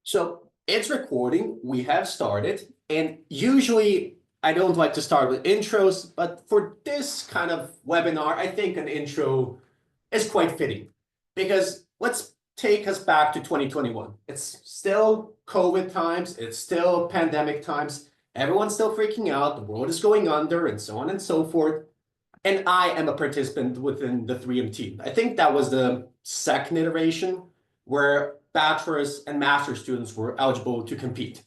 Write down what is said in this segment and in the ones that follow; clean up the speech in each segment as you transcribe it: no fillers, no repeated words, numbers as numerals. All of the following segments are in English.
So it's recording. We have started. And usually I don't like to start with intros, but for this kind of webinar, I think an intro is quite fitting because let's take us back to 2021. It's still COVID times. It's still pandemic times. Everyone's still freaking out. The world is going under and so on and so forth. And I am a participant within the 3M team. I think that was the second iteration where bachelor's and master's students were eligible to compete.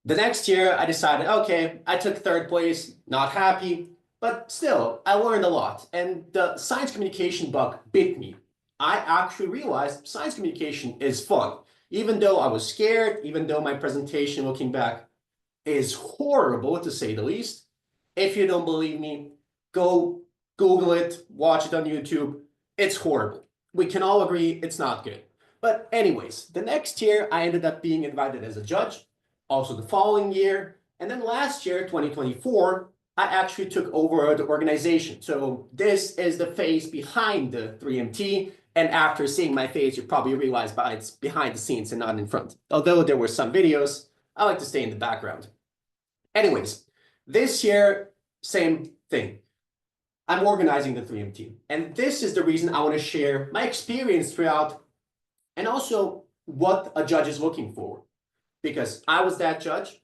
The next year, I decided, okay, I took third place, not happy, but still, I learned a lot. And the science communication bug bit me. I actually realized science communication is fun. Even though I was scared, even though my presentation looking back is horrible to say the least. If you don't believe me, go Google it, watch it on YouTube. It's horrible. We can all agree it's not good. But anyways, the next year I ended up being invited as a judge, also the following year. And then last year, 2024, I actually took over the organization. So this is the face behind the 3MT. And after seeing my face, you probably realize it's behind the scenes and not in front. Although there were some videos, I like to stay in the background. Anyways, this year, same thing. I'm organizing the 3M team. And this is the reason I want to share my experience throughout and also what a judge is looking for. Because I was that judge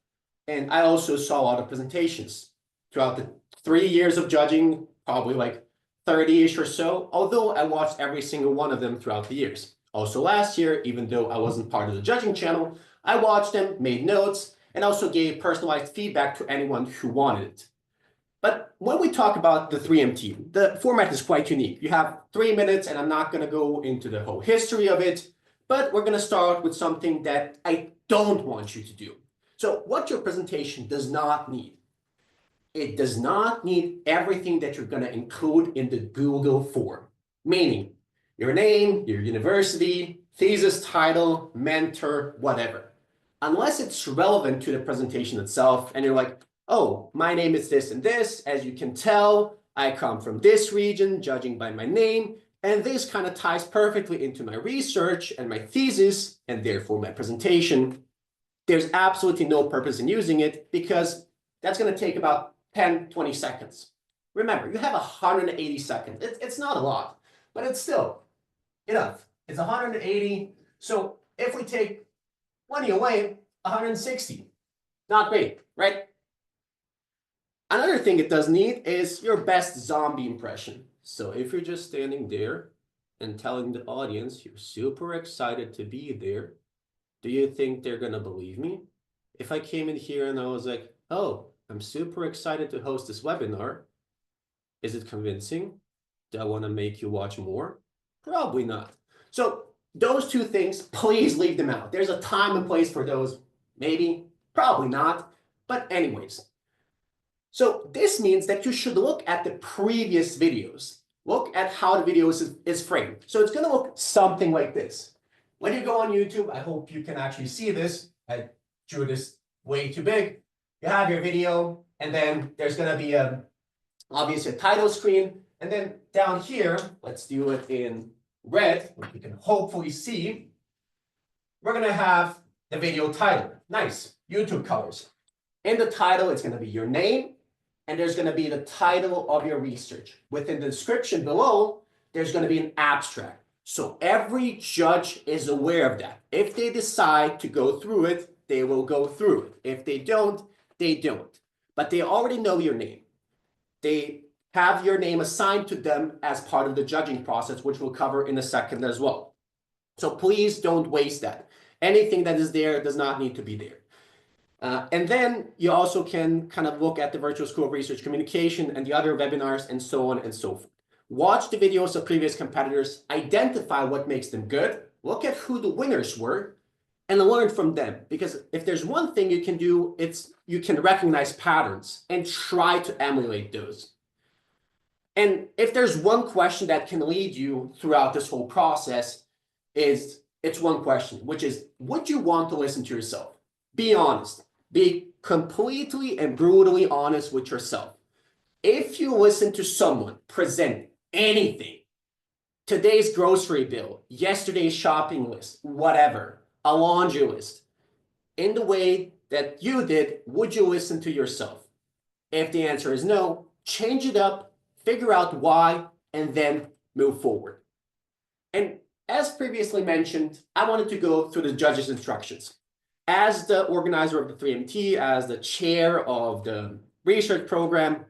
and I also saw a lot of presentations throughout the 3 years of judging, probably like 30-ish or so, although I watched every single one of them throughout the years. Also last year, even though I wasn't part of the judging channel, I watched them, made notes, and also gave personalized feedback to anyone who wanted it. But when we talk about the 3M team, the format is quite unique. You have 3 minutes, and I'm not going to go into the whole history of it, but we're going to start with something that I don't want you to do. So what your presentation does not need. It does not need everything that you're going to include in the Google form, meaning your name, your university, thesis title, mentor, whatever. Unless it's relevant to the presentation itself and you're like, oh, my name is this and this. As you can tell, I come from this region, judging by my name, and this kind of ties perfectly into my research and my thesis, and therefore my presentation. There's absolutely no purpose in using it because that's going to take about 10, 20 seconds. Remember, you have 180 seconds. It's not a lot, but it's still enough. It's 180. So if we take 20 away, 160. Not great, right? Another thing it does need is your best zombie impression. So if you're just standing there and telling the audience you're super excited to be there, do you think they're going to believe me? If I came in here and I was like, oh, I'm super excited to host this webinar, is it convincing? Do I want to make you watch more? Probably not. So those two things, please leave them out. There's a time and place for those. Maybe, probably not. But anyways. So this means that you should look at the previous videos. Look at how the video is framed. So it's going to look something like this. When you go on YouTube, I hope you can actually see this. I drew this way too big. You have your video, and then there's going to be obviously a title screen. And then down here, let's do it in red, which you can hopefully see. We're going to have the video title. Nice, YouTube colors. In the title, it's going to be your name, and there's going to be the title of your research. Within the description below, there's going to be an abstract. So every judge is aware of that. If they decide to go through it, they will go through it. If they don't, they don't. But they already know your name. They have your name assigned to them as part of the judging process, which we'll cover in a second as well. So please don't waste that. Anything that is there does not need to be there. And then you also can kind of look at the Virtual School of Research Communication and the other webinars and so on and so forth. Watch the videos of previous competitors, identify what makes them good, look at who the winners were, and learn from them. Because if there's one thing you can do, it's you can recognize patterns and try to emulate those. And if there's one question that can lead you throughout this whole process, it's one question, which is, would you want to listen to yourself? Be honest. Be completely and brutally honest with yourself. If you listen to someone present anything, today's grocery bill, yesterday's shopping list, whatever, a laundry list. In the way that you did, would you listen to yourself? If the answer is no, change it up, figure out why, and then move forward. And as previously mentioned, I wanted to go through the judge's instructions. As the organizer of the 3MT, as the chair of the research program,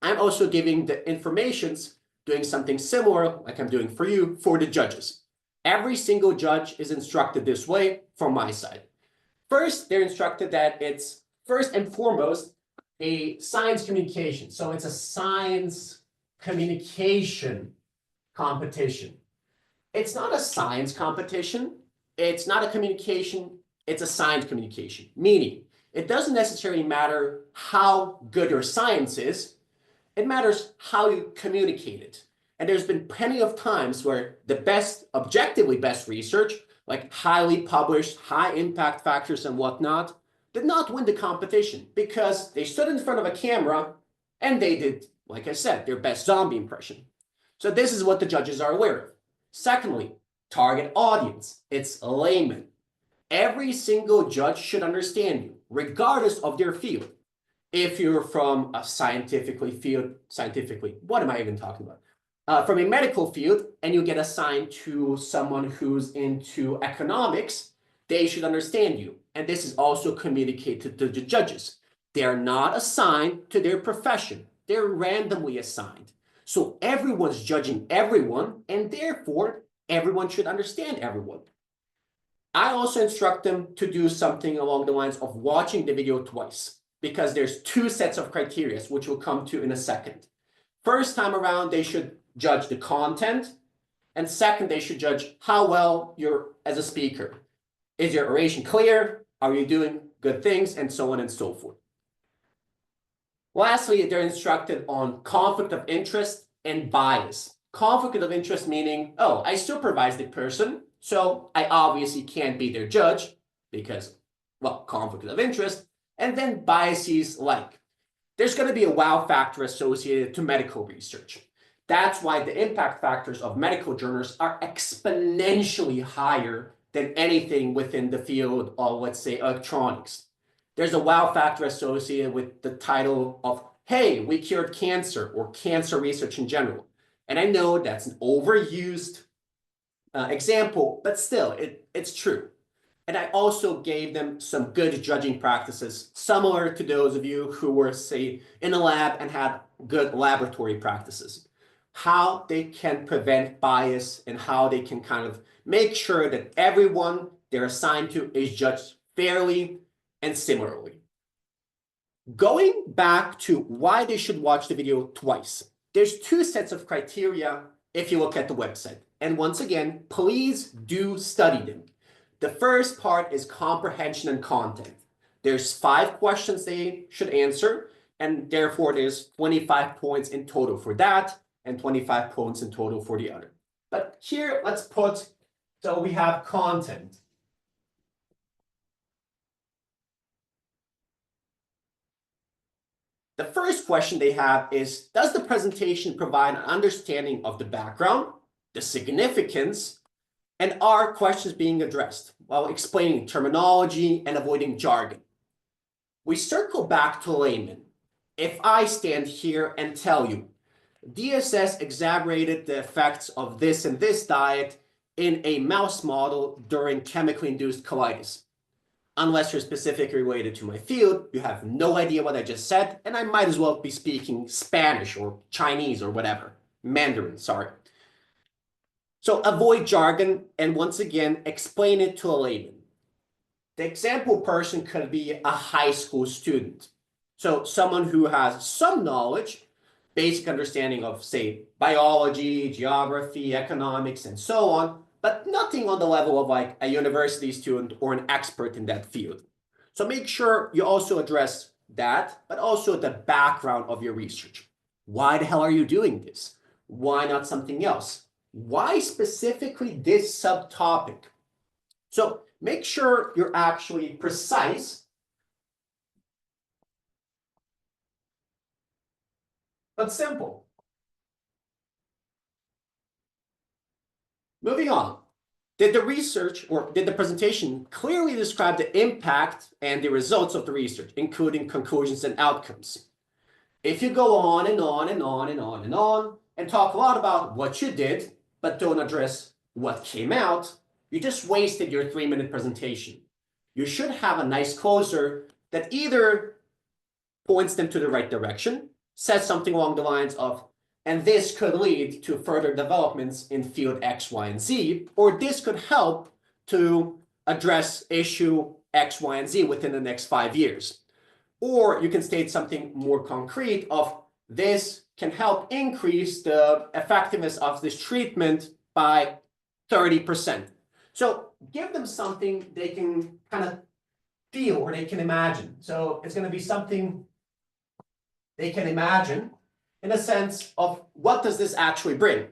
I'm also giving the informations, doing something similar like I'm doing for you, for the judges. Every single judge is instructed this way from my side. First, they're instructed that it's first and foremost a science communication. So it's a science communication competition. It's not a science competition. It's not a communication. It's a science communication, meaning it doesn't necessarily matter how good your science is. It matters how you communicate it. And there's been plenty of times where the best, objectively best research, like highly published, high impact factors and whatnot, did not win the competition because they stood in front of a camera and they did, like I said, their best zombie impression. So this is what the judges are aware of. Secondly, target audience. It's layman. Every single judge should understand you, regardless of their field. If you're from a what am I even talking about? From a medical field, and you get assigned to someone who's into economics, they should understand you. And this is also communicated to the judges. They're not assigned to their profession. They're randomly assigned. So everyone's judging everyone, and therefore, everyone should understand everyone. I also instruct them to do something along the lines of watching the video twice, because there's two sets of criteria, which we'll come to in a second. First time around, they should judge the content, and second, they should judge how well you're as a speaker. Is your oration clear? Are you doing good things? And so on and so forth. Lastly, they're instructed on conflict of interest and bias. Conflict of interest meaning, oh, I supervise the person, so I obviously can't be their judge because, well, conflict of interest. And then biases like, there's going to be a wow factor associated to medical research. That's why the impact factors of medical journals are exponentially higher than anything within the field of, let's say, electronics. There's a wow factor associated with the title of, hey, we cured cancer, or cancer research in general. And I know that's an overused example, but still, it's true. And I also gave them some good judging practices, similar to those of you who were, say, in a lab and had good laboratory practices. How they can prevent bias and how they can kind of make sure that everyone they're assigned to is judged fairly and similarly. Going back to why they should watch the video twice, there's two sets of criteria if you look at the website. And once again, please do study them. The first part is comprehension and content. There's 5 questions they should answer, and therefore there's 25 points in total for that, and 25 points in total for the other. But here, let's put, so we have content. The first question they have is, does the presentation provide an understanding of the background, the significance, and are questions being addressed while explaining terminology and avoiding jargon? We circle back to layman. If I stand here and tell you, DSS exaggerated the effects of this and this diet in a mouse model during chemically induced colitis. Unless you're specifically related to my field, you have no idea what I just said, and I might as well be speaking Spanish or Chinese or whatever. Mandarin, sorry. So avoid jargon, and once again, explain it to a layman. The example person could be a high school student. So someone who has some knowledge, basic understanding of, say, biology, geography, economics, and so on, but nothing on the level of like a university student or an expert in that field. So make sure you also address that, but also the background of your research. Why the hell are you doing this? Why not something else? Why specifically this subtopic? So make sure you're actually precise, but simple. Moving on. Did the research or did the presentation clearly describe the impact and the results of the research, including conclusions and outcomes? If you go on and on and on and on and on and talk a lot about what you did, but don't address what came out, you just wasted your 3-minute presentation. You should have a nice closer that either points them to the right direction, says something along the lines of, and this could lead to further developments in field X, Y, and Z, or this could help to address issue X, Y, and Z within the next 5 years. Or you can state something more concrete of this can help increase the effectiveness of this treatment by 30%. So give them something they can kind of feel or they can imagine. So it's going to be something they can imagine in a sense of what does this actually bring.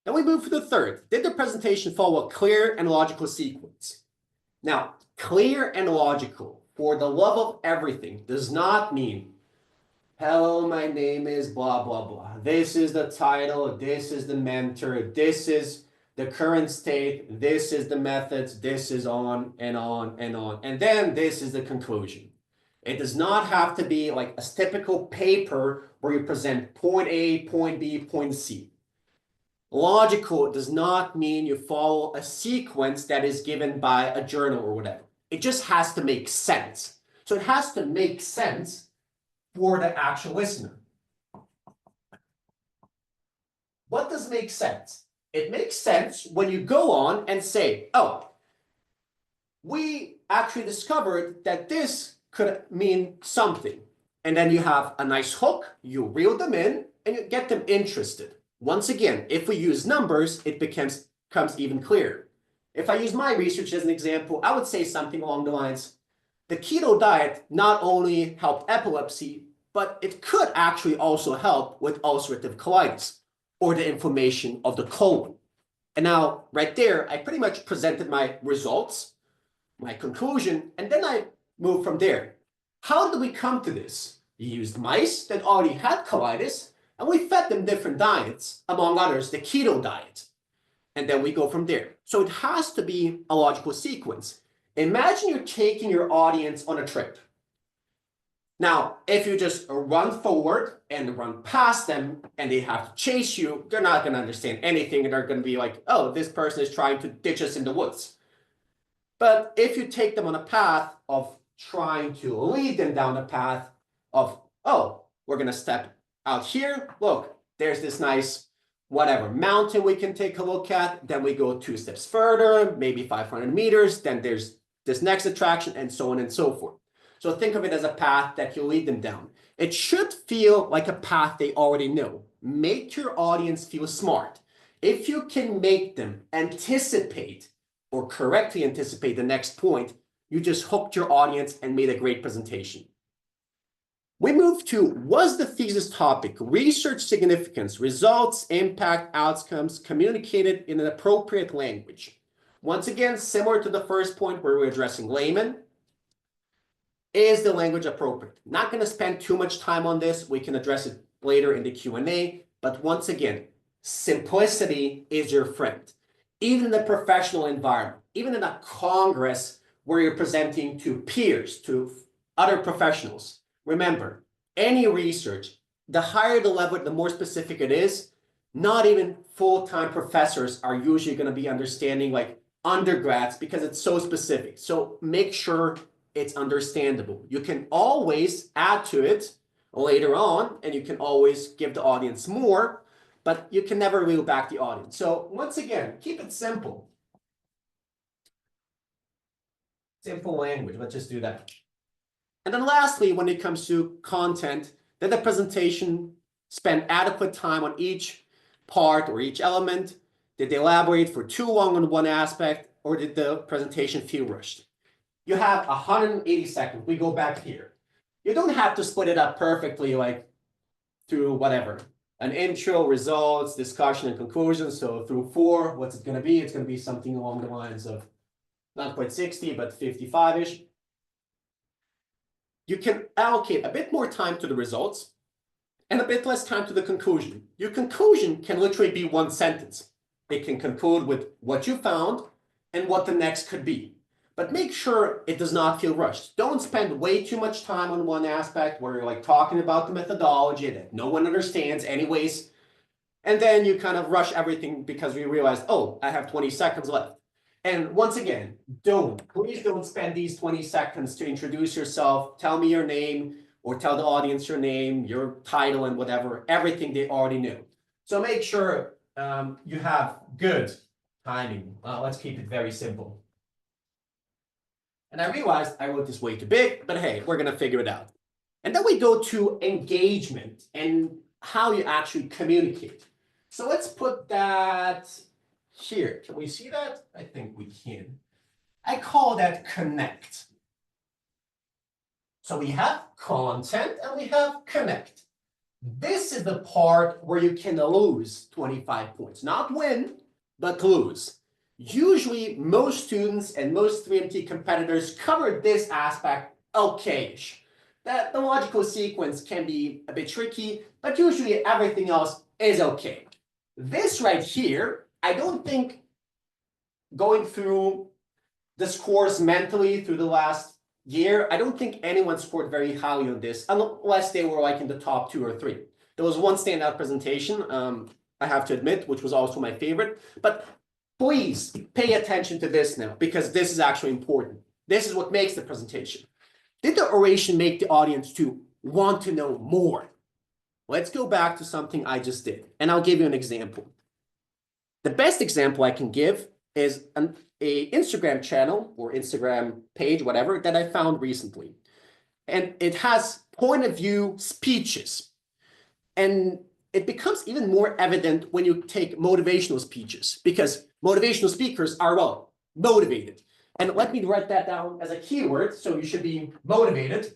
Then we move to the third. Did the presentation follow a clear and logical sequence? Now, clear and logical, for the love of everything, does not mean, hello, my name is blah, blah, blah. This is the title, this is the mentor, this is the current state, this is the methods, this is on and on and on. And then this is the conclusion. It does not have to be like a typical paper where you present point A, point B, point C. Logical does not mean you follow a sequence that is given by a journal or whatever. It just has to make sense. So it has to make sense for the actual listener. What does make sense? It makes sense when you go on and say, oh, we actually discovered that this could mean something. And then you have a nice hook, you reel them in, and you get them interested. Once again, if we use numbers, it becomes even clearer. If I use my research as an example, I would say something along the lines, the keto diet not only helped epilepsy, but it could actually also help with ulcerative colitis or the inflammation of the colon. And now, right there, I pretty much presented my results, my conclusion, and then I move from there. How did we come to this? We used mice that already had colitis, and we fed them different diets, among others, the keto diet. And then we go from there. So it has to be a logical sequence. Imagine you're taking your audience on a trip. Now, if you just run forward and run past them and they have to chase you, they're not going to understand anything and they're going to be like, oh, this person is trying to ditch us in the woods. But if you take them on a path of trying to lead them down a path of, oh, we're going to step out here. Look, there's this nice whatever mountain we can take a look at. Then we go 2 steps further, maybe 500 meters. Then there's this next attraction and so on and so forth. So think of it as a path that you lead them down. It should feel like a path they already know. Make your audience feel smart. If you can make them anticipate or correctly anticipate the next point, you just hooked your audience and made a great presentation. We move to, was the thesis topic, research significance, results, impact, outcomes, communicated in an appropriate language? Once again, similar to the first point where we're addressing layman, is the language appropriate? Not going to spend too much time on this. We can address it later in the Q&A. But once again, simplicity is your friend. Even in the professional environment, even in a congress where you're presenting to peers, to other professionals, remember, any research, the higher the level, the more specific it is. Not even full-time professors are usually going to be understanding like undergrads because it's so specific. So make sure it's understandable. You can always add to it later on, and you can always give the audience more, but you can never reel back the audience. So once again, keep it simple. Simple language, let's just do that. And then lastly, when it comes to content, did the presentation spend adequate time on each part or each element? Did they elaborate for too long on one aspect, or did the presentation feel rushed? You have 180 seconds. We go back here. You don't have to split it up perfectly like through whatever. An intro, results, discussion, and conclusion. So through 4, what's it going to be? It's going to be something along the lines of not quite 60, but 55-ish. You can allocate a bit more time to the results and a bit less time to the conclusion. Your conclusion can literally be 1 sentence. It can conclude with what you found and what the next could be. But make sure it does not feel rushed. Don't spend way too much time on one aspect where you're like talking about the methodology that no one understands anyways. And then you kind of rush everything because we realize, oh, I have 20 seconds left. And once again, please don't spend these 20 seconds to introduce yourself, tell me your name, or tell the audience your name, your title, and whatever, everything they already knew. So make sure you have good timing. Let's keep it very simple. And I realized I wrote this way too big, but hey, we're gonna figure it out. And then we go to engagement and how you actually communicate. So let's put that here. Can we see that? I think we can. I call that connect. So we have content and we have connect. This is the part where you can lose 25 points. Not win, but lose. Usually, most students and most 3MT competitors cover this aspect okay-ish. That the logical sequence can be a bit tricky, but usually everything else is okay. This right here, I don't think going through the scores mentally through the last year, I don't think anyone scored very highly on this, unless they were like in the top 2 or 3. There was one standout presentation, I have to admit, which was also my favorite, but please pay attention to this now, because this is actually important. This is what makes the presentation. Did the oration make the audience to want to know more? Let's go back to something I just did, and I'll give you an example. The best example I can give is an Instagram channel or Instagram page, whatever, that I found recently. And it has point of view speeches. And it becomes even more evident when you take motivational speeches, because motivational speakers are, well, motivated. And let me write that down as a keyword. So you should be motivated.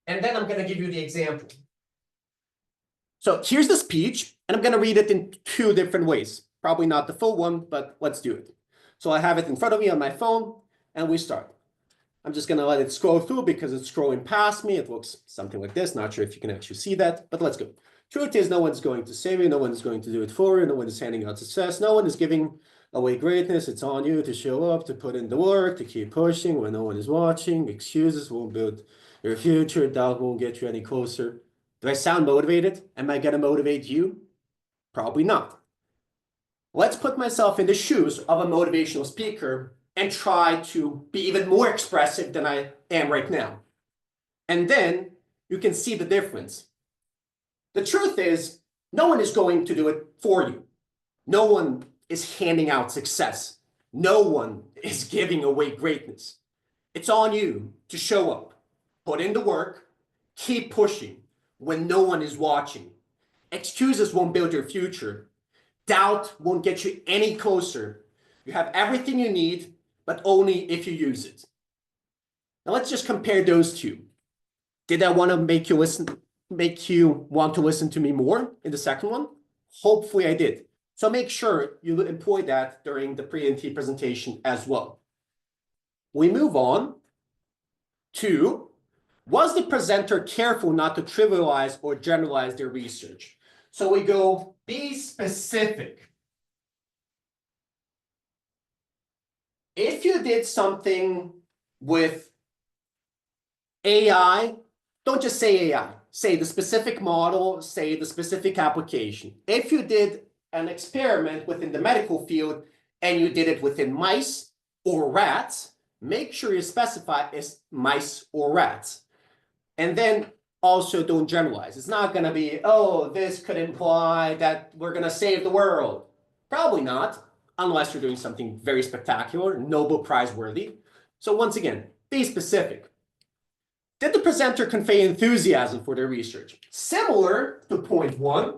And then I'm going to give you the example. So here's the speech, and I'm going to read it in 2 different ways. Probably not the full one, but let's do it. So I have it in front of me on my phone, and we start. I'm just going to let it scroll through because it's scrolling past me. It looks something like this. Not sure if you can actually see that, but let's go. Truth is, no one's going to save you. No one is going to do it for you. No one is handing out success. No one is giving away greatness. It's on you to show up, to put in the work, to keep pushing when no one is watching. Excuses won't build your future. Doubt won't get you any closer. Do I sound motivated? Am I going to motivate you? Probably not. Let's put myself in the shoes of a motivational speaker and try to be even more expressive than I am right now. And then you can see the difference. The truth is, no one is going to do it for you. No one is handing out success. No one is giving away greatness. It's on you to show up, put in the work, keep pushing when no one is watching. Excuses won't build your future. Doubt won't get you any closer. You have everything you need, but only if you use it. Now let's just compare those 2. Did I want to make you want to listen to me more in the second one? Hopefully I did. So make sure you employ that during the pre-NT presentation as well. We move on to, was the presenter careful not to trivialize or generalize their research? So we go, be specific. If you did something with AI, don't just say AI. Say the specific model, say the specific application. If you did an experiment within the medical field and you did it within mice or rats, make sure you specify as mice or rats. And then also don't generalize. It's not going to be, oh, this could imply that we're going to save the world. Probably not, unless you're doing something very spectacular, Nobel Prize worthy. So once again, be specific. Did the presenter convey enthusiasm for their research? Similar to point 1,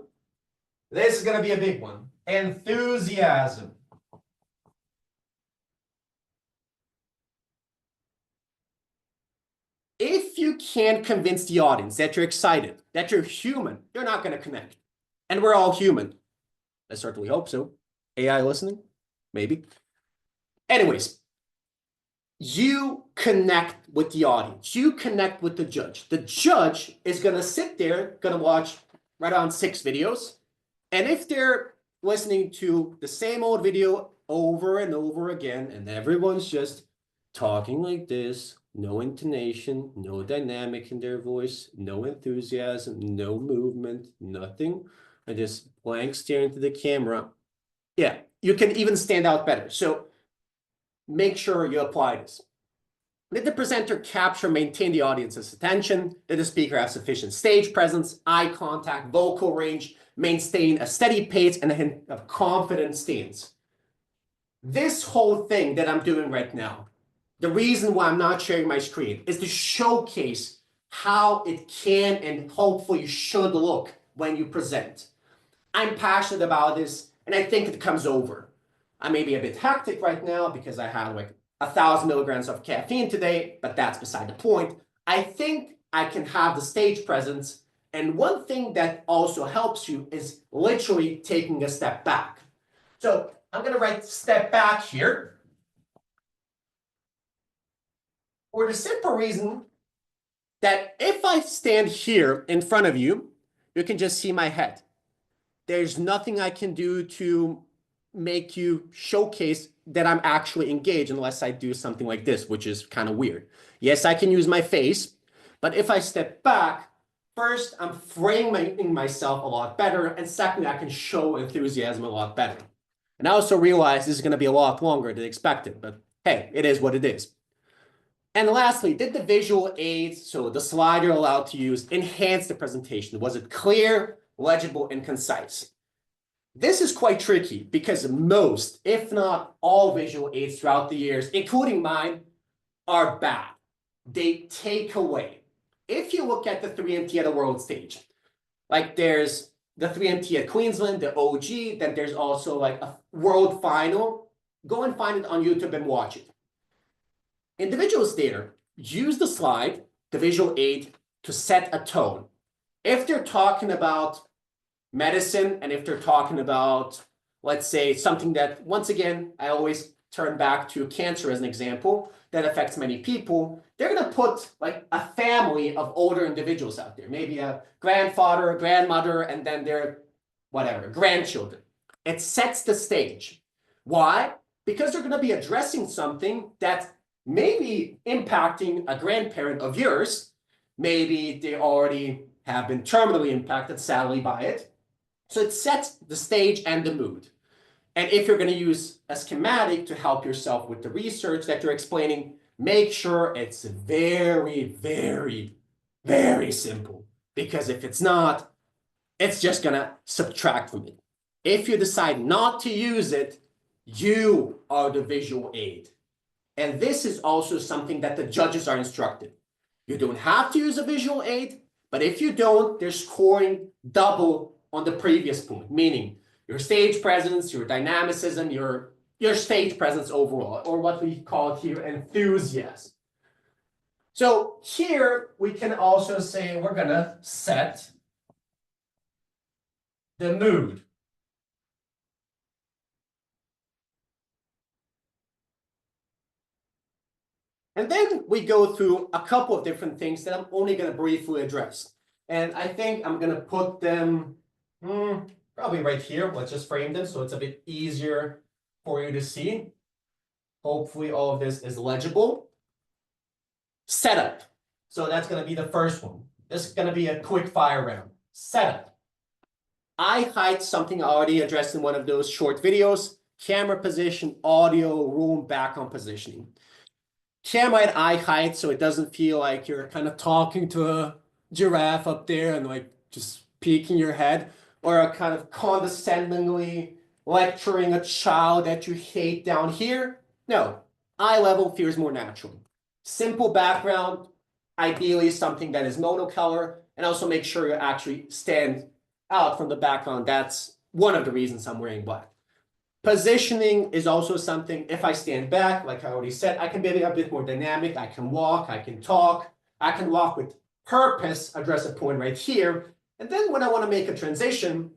this is going to be a big one. Enthusiasm. If you can't convince the audience that you're excited, that you're human, you're not going to connect. And we're all human. I certainly hope so. AI listening? Maybe. Anyways, you connect with the audience. You connect with the judge. The judge is going to sit there, going to watch right on 6 videos, And if they're listening to the same old video over and over again, and everyone's just talking like this, no intonation, no dynamic in their voice, no enthusiasm, no movement, nothing, and just blank staring to the camera, yeah, you can even stand out better. So make sure you apply this. Did the presenter capture, maintain the audience's attention? Did the speaker have sufficient stage presence, eye contact, vocal range, maintain a steady pace, and a hint of confident stance? This whole thing that I'm doing right now, the reason why I'm not sharing my screen is to showcase how it can and hopefully should look when you present. I'm passionate about this, and I think it comes over. I may be a bit hectic right now because I had like 1,000 milligrams of caffeine today, but that's beside the point. I think I can have the stage presence, and one thing that also helps you is literally taking a step back. So I'm going to write step back here for the simple reason that if I stand here in front of you, you can just see my head. There's nothing I can do to make you showcase that I'm actually engaged unless I do something like this, which is kind of weird. Yes, I can use my face, but if I step back, first, I'm framing myself a lot better, and secondly, I can show enthusiasm a lot better. And I also realize this is going to be a lot longer than expected, but hey, it is what it is. And lastly, did the visual aids, so the slide you're allowed to use, enhance the presentation? Was it clear, legible, and concise? This is quite tricky because most, if not all, visual aids throughout the years, including mine, are bad. They take away. If you look at the 3MT at a world stage, like there's the 3MT at Queensland, the OG, then there's also like a world final. Go and find it on YouTube and watch it. Individuals theater, use the slide, the visual aid, to set a tone. If they're talking about medicine, and if they're talking about, let's say, something that, once again, I always turn back to cancer as an example, that affects many people, they're going to put like a family of older individuals out there, maybe a grandfather, a grandmother, and then their, whatever, grandchildren. It sets the stage. Why? Because they're going to be addressing something that's maybe impacting a grandparent of yours. Maybe they already have been terminally impacted, sadly, by it. So it sets the stage and the mood. And if you're going to use a schematic to help yourself with the research that you're explaining, make sure it's very, very, very simple. Because if it's not, it's just going to subtract from it. If you decide not to use it, you are the visual aid. And this is also something that the judges are instructed. You don't have to use a visual aid, but if you don't, they're scoring double on the previous point, meaning your stage presence, your dynamicism, your stage presence overall, or what we call here enthusiasm. So here we can also say we're going to set the mood. And then we go through a couple of different things that I'm only going to briefly address. And I think I'm going to put them probably right here. Let's just frame them so it's a bit easier for you to see. Hopefully all of this is legible. Setup. So that's going to be the first one. This is going to be a quick fire round. Setup. Eye height, something I already addressed in one of those short videos. Camera position, audio, room, background positioning. Camera at eye height, so it doesn't feel like you're kind of talking to a giraffe up there and like just peeking your head, or a kind of condescendingly lecturing a child that you hate down here. No, eye level feels more natural. Simple background, ideally something that is monocolor, and also make sure you actually stand out from the background. That's one of the reasons I'm wearing black. Positioning is also something, if I stand back, like I already said, I can be a bit more dynamic. I can walk, I can talk, I can walk with purpose, address a point right here. And then when I want to make a transition,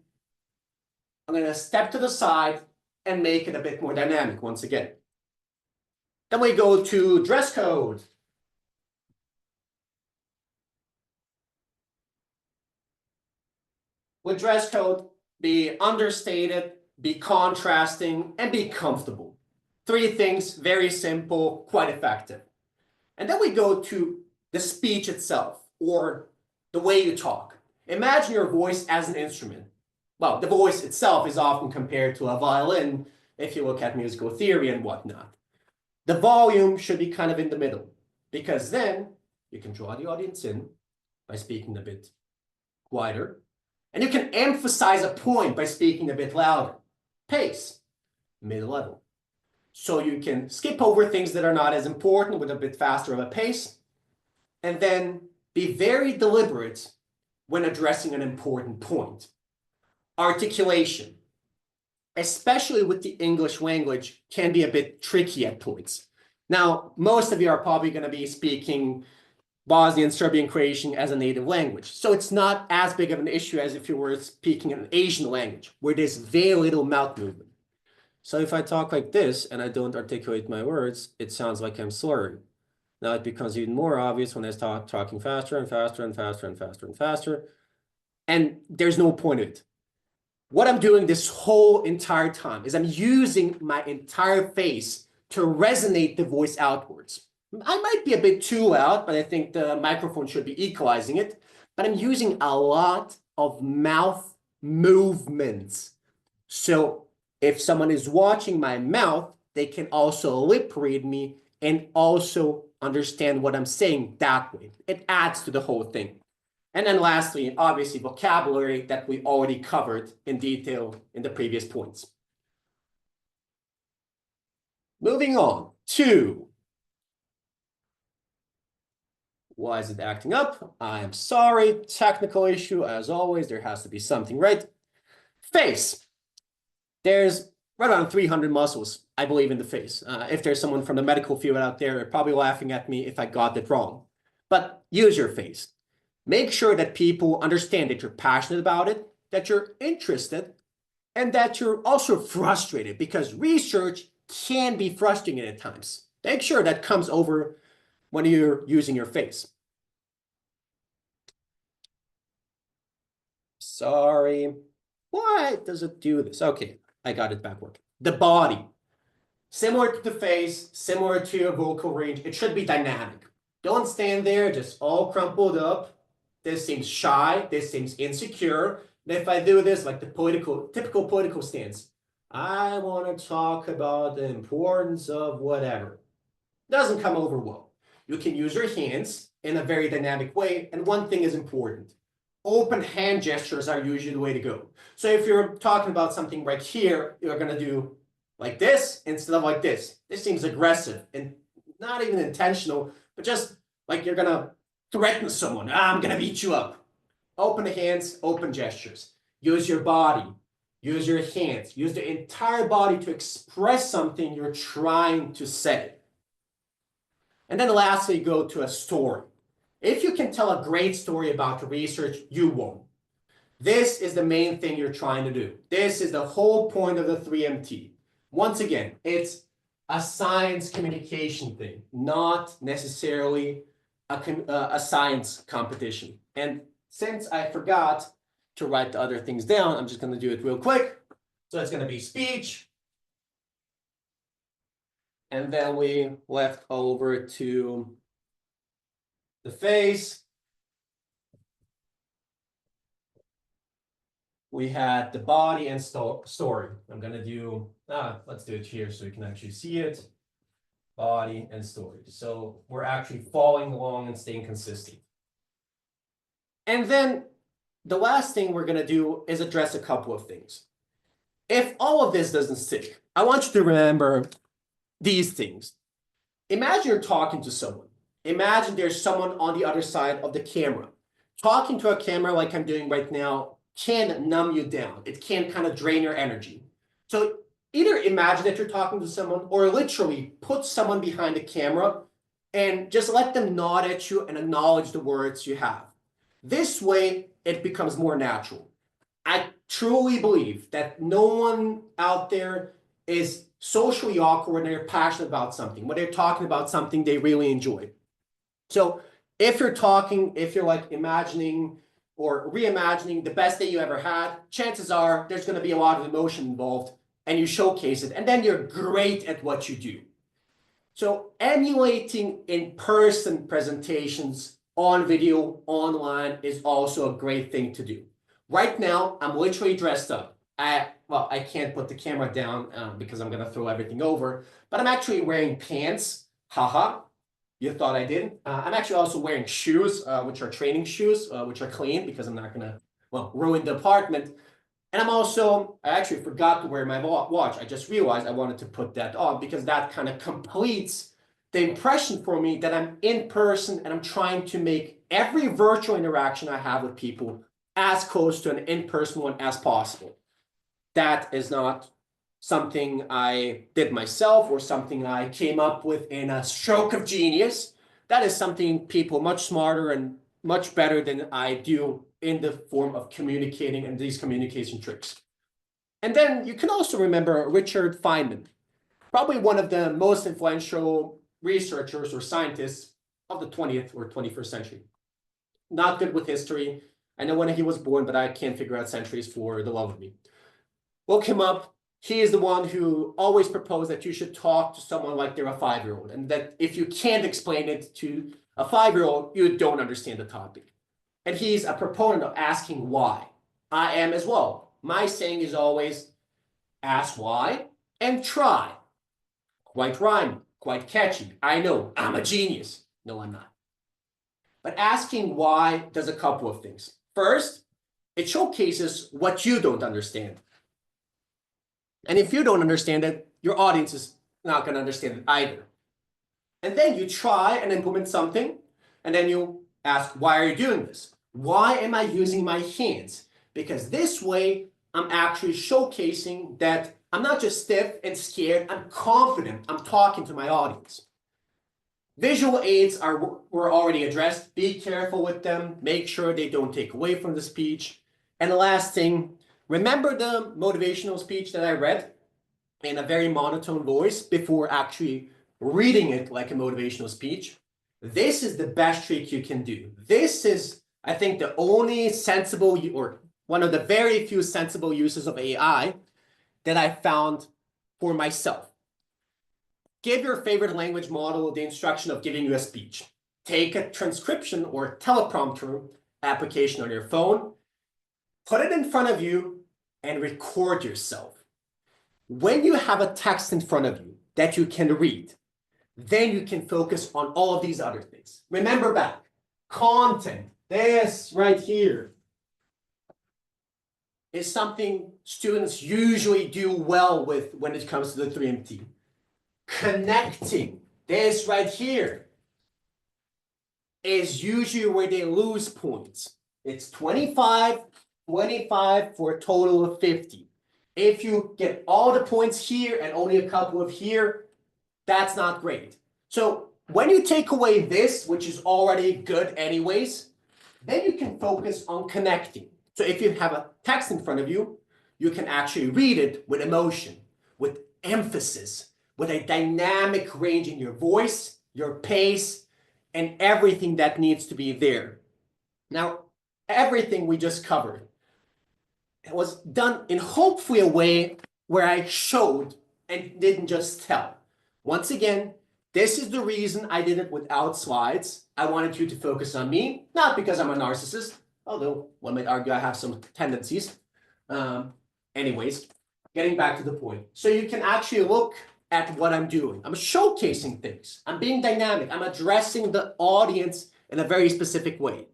I'm going to step to the side and make it a bit more dynamic once again. Then we go to dress code. With dress code, be understated, be contrasting, and be comfortable. 3 things, very simple, quite effective. And then we go to the speech itself, or the way you talk. Imagine your voice as an instrument. Well, the voice itself is often compared to a violin if you look at musical theory and whatnot. The volume should be kind of in the middle, because then you can draw the audience in by speaking a bit quieter, and you can emphasize a point by speaking a bit louder. Pace, mid-level. So you can skip over things that are not as important with a bit faster of a pace, and then be very deliberate when addressing an important point. Articulation, especially with the English language, can be a bit tricky at points. Now, most of you are probably going to be speaking Bosnian, Serbian, Croatian as a native language. So it's not as big of an issue as if you were speaking an Asian language, where there's very little mouth movement. So if I talk like this and I don't articulate my words, it sounds like I'm slurring. Now it becomes even more obvious when I start talking faster and faster and faster and faster and faster. And there's no point of it. What I'm doing this whole entire time is I'm using my entire face to resonate the voice outwards. I might be a bit too loud, but I think the microphone should be equalizing it. But I'm using a lot of mouth movements. So if someone is watching my mouth, they can also lip read me and also understand what I'm saying that way. It adds to the whole thing. And then lastly, obviously, vocabulary that we already covered in detail in the previous points. Moving on to, why is it acting up? I'm sorry, technical issue. As always, there has to be something right. Face. There's right around 300 muscles, I believe, in the face. If there's someone from the medical field out there, they're probably laughing at me if I got it wrong. But use your face. Make sure that people understand that you're passionate about it, that you're interested, and that you're also frustrated, because research can be frustrating at times. Make sure that comes over when you're using your face. Sorry. Why does it do this? Okay, I got it back working. The body. Similar to the face, similar to your vocal range, it should be dynamic. Don't stand there just all crumpled up. This seems shy, this seems insecure. And if I do this, like the typical political stance, I want to talk about the importance of whatever. Doesn't come over well. You can use your hands in a very dynamic way, and one thing is important. Open hand gestures are usually the way to go. So if you're talking about something right here, you're going to do like this instead of like this. This seems aggressive and not even intentional, but just like you're going to threaten someone. I'm going to beat you up. Open the hands, open gestures. Use your body. Use your hands. Use the entire body to express something you're trying to say. And then lastly, go to a story. If you can tell a great story about the research, you won. This is the main thing you're trying to do. This is the whole point of the 3MT. Once again, it's a science communication thing, not necessarily a science competition. And since I forgot to write the other things down, I'm just going to do it real quick. So it's going to be speech. And then we left over to the face. We had the body and story. I'm going to do, let's do it here so you can actually see it. Body and story. So we're actually following along and staying consistent. And then the last thing we're going to do is address a couple of things. If all of this doesn't stick, I want you to remember these things. Imagine you're talking to someone. Imagine there's someone on the other side of the camera. Talking to a camera like I'm doing right now can numb you down. It can kind of drain your energy. So either imagine that you're talking to someone or literally put someone behind the camera and just let them nod at you and acknowledge the words you have. This way, it becomes more natural. I truly believe that no one out there is socially awkward when they're passionate about something, when they're talking about something they really enjoy. So if you're talking, if you're like imagining or reimagining the best day you ever had, chances are there's going to be a lot of emotion involved, and you showcase it, and then you're great at what you do. So emulating in-person presentations on video, online, is also a great thing to do. Right now, I'm literally dressed up. Well, I can't put the camera down because I'm going to throw everything over, but I'm actually wearing pants. Haha, you thought I didn't. I'm actually also wearing shoes, which are training shoes, which are clean because I'm not going to, well, ruin the apartment. And I actually forgot to wear my watch. I just realized I wanted to put that on because that kind of completes the impression for me that I'm in person and I'm trying to make every virtual interaction I have with people as close to an in-person one as possible. That is not something I did myself or something I came up with in a stroke of genius. That is something people much smarter and much better than I do in the form of communicating and these communication tricks. And then you can also remember Richard Feynman, probably one of the most influential researchers or scientists of the 20th or 21st century. Not good with history. I know when he was born, but I can't figure out centuries for the love of me. Look him up. He is the one who always proposed that you should talk to someone like they're a 5-year-old, and that if you can't explain it to a 5-year-old, you don't understand the topic. And he's a proponent of asking why. I am as well. My saying is always ask why and try. Quite rhyming, quite catchy. I know, I'm a genius. No, I'm not. But asking why does a couple of things. First, it showcases what you don't understand. And if you don't understand it, your audience is not going to understand it either. And then you try and implement something, and then you ask, why are you doing this? Why am I using my hands? Because this way, I'm actually showcasing that I'm not just stiff and scared, I'm confident, I'm talking to my audience. Visual aids were already addressed. Be careful with them. Make sure they don't take away from the speech. And the last thing, remember the motivational speech that I read in a very monotone voice before actually reading it like a motivational speech? This is the best trick you can do. This is, I think, the only sensible or one of the very few sensible uses of AI that I found for myself. Give your favorite language model the instruction of giving you a speech. Take a transcription or teleprompter application on your phone, put it in front of you, and record yourself. When you have a text in front of you that you can read, then you can focus on all of these other things. Remember back, content, this right here, is something students usually do well with when it comes to the 3MT. Connecting, this right here, is usually where they lose points. It's 25 for a total of 50. If you get all the points here and only a couple of here, that's not great. So when you take away this, which is already good anyways, then you can focus on connecting. So if you have a text in front of you, you can actually read it with emotion, with emphasis, with a dynamic range in your voice, your pace, and everything that needs to be there. Now, everything we just covered was done in hopefully a way where I showed and didn't just tell. Once again, this is the reason I did it without slides. I wanted you to focus on me, not because I'm a narcissist, although one might argue I have some tendencies. Anyways, getting back to the point. So you can actually look at what I'm doing. I'm showcasing things. I'm being dynamic. I'm addressing the audience in a very specific way.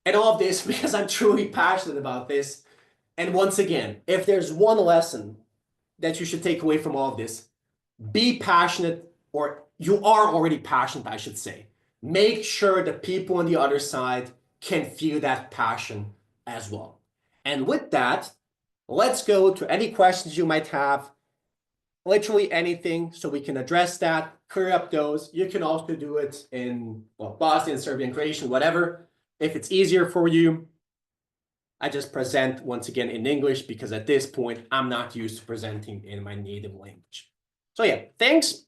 And all of this because I'm truly passionate about this. And once again, if there's one lesson that you should take away from all of this, be passionate, or you are already passionate, I should say. Make sure the people on the other side can feel that passion as well. And with that, let's go to any questions you might have, literally anything, so we can address that, clear up those. You can also do it in, well, Bosnian, Serbian, Croatian, whatever. If it's easier for you, I just present once again in English because at this point, I'm not used to presenting in my native language. So yeah, thanks.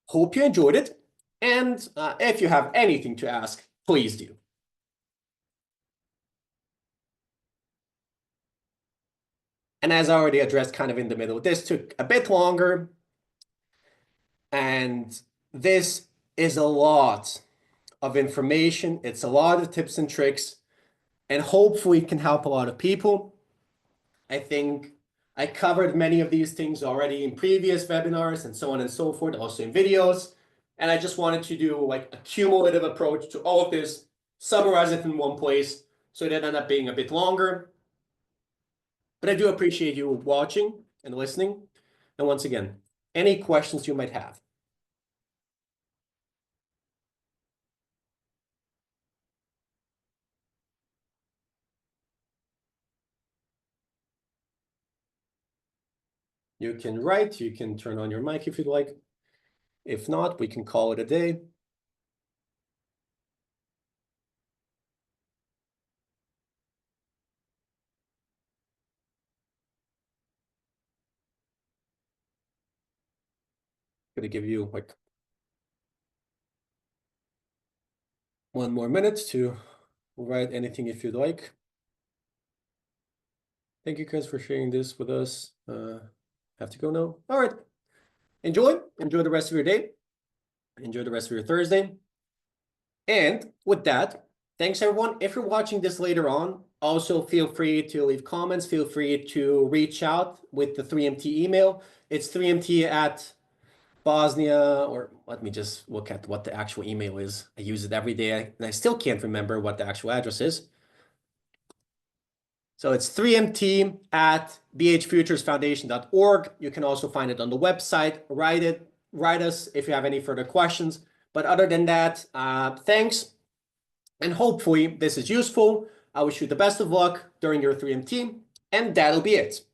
Hope you enjoyed it. And if you have anything to ask, please do. And as I already addressed kind of in the middle, this took a bit longer. And this is a lot of information. It's a lot of tips and tricks, and hopefully it can help a lot of people. I think I covered many of these things already in previous webinars and so on and so forth, also in videos. And I just wanted to do like a cumulative approach to all of this, summarize it in one place, so it ended up being a bit longer. But I do appreciate you watching and listening. And once again, any questions you might have. You can write, you can turn on your mic if you'd like. If not, we can call it a day. Gonna give you like 1 more minute to write anything if you'd like. Thank you guys for sharing this with us. Have to go now. All right. Enjoy the rest of your day. Enjoy the rest of your Thursday. And with that, thanks everyone. If you're watching this later on, also feel free to leave comments. Feel free to reach out with the 3MT email. It's 3MT at Bosnia, or let me just look at what the actual email is. I use it every day, and I still can't remember what the actual address is. So it's 3MT at bhfuturesfoundation.org. You can also find it on the website. Write us if you have any further questions. But other than that, thanks. And hopefully this is useful. I wish you the best of luck during your 3MT, and that'll be it.